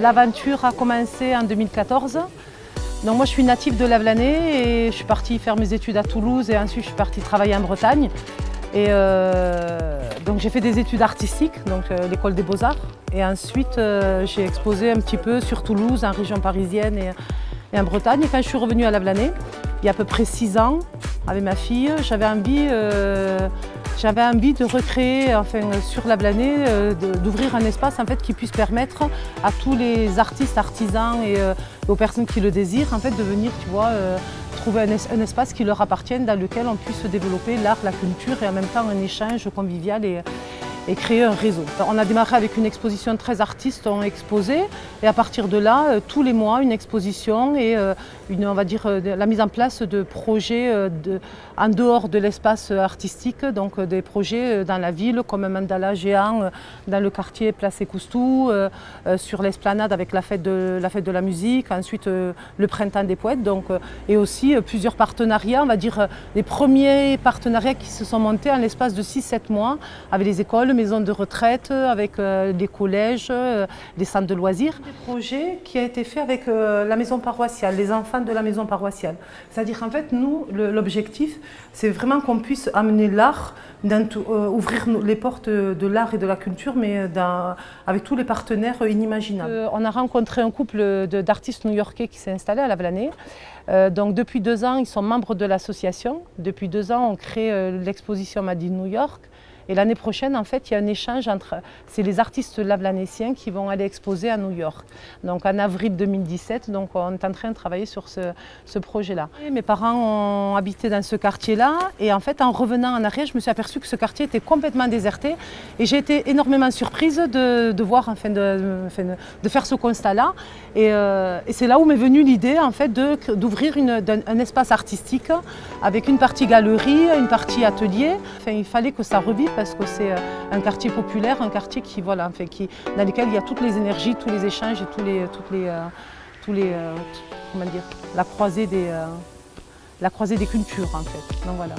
L'aventure a commencé en 2014. Donc moi je suis native de Lavelanet et je suis partie faire mes études à Toulouse et ensuite je suis partie travailler en Bretagne. Et donc j'ai fait des études artistiques, donc l'école des beaux-arts. Et ensuite j'ai exposé un petit peu sur Toulouse, en région parisienne et en Bretagne. Et quand je suis revenue à Lavelanet, il y a à peu près 6 ans, avec ma fille, j'avais envie de recréer, enfin, sur Lavelanet, d'ouvrir un espace en fait, qui puisse permettre à tous les artistes, artisans et aux personnes qui le désirent en fait, de venir, tu vois, trouver un espace qui leur appartienne, dans lequel on puisse développer l'art, la culture et en même temps un échange convivial et créer un réseau. On a démarré avec une exposition, 13 artistes ont exposé et à partir de là, tous les mois, une exposition et on va dire, la mise en place de projets en dehors de l'espace artistique, donc des projets dans la ville comme un mandala géant dans le quartier Place Écoustou, sur l'esplanade avec la fête de la musique, ensuite le printemps des poètes, donc, et aussi plusieurs partenariats, on va dire les premiers partenariats qui se sont montés en l'espace de 6-7 mois avec les écoles, maisons de retraite, avec des collèges, des centres de loisirs. Des projets qui a été fait avec la maison paroissiale, les enfants de la maison paroissiale. C'est-à-dire en fait, nous, l'objectif, c'est vraiment qu'on puisse amener l'art, ouvrir les portes de l'art et de la culture, mais avec tous les partenaires inimaginables. On a rencontré un couple d'artistes new-yorkais qui s'est installé à Lavelanet. Donc depuis 2 ans, ils sont membres de l'association. Depuis 2 ans, on crée l'exposition Made in New York. Et l'année prochaine, en fait, il y a un échange entre... C'est les artistes lavelanésiens qui vont aller exposer à New York. Donc en avril 2017, donc on est en train de travailler sur ce projet-là. Mes parents ont habité dans ce quartier-là et en fait, en revenant en arrière, je me suis aperçue que ce quartier était complètement déserté. Et j'ai été énormément surprise de voir, enfin, de faire ce constat-là. Et c'est là où m'est venue l'idée, en fait, d'ouvrir un espace artistique avec une partie galerie, une partie atelier. Enfin, il fallait que ça revive, parce que c'est un quartier populaire, un quartier qui, voilà, enfin, dans lequel il y a toutes les énergies, tous les échanges et comment dire, la croisée des cultures en fait. Donc voilà.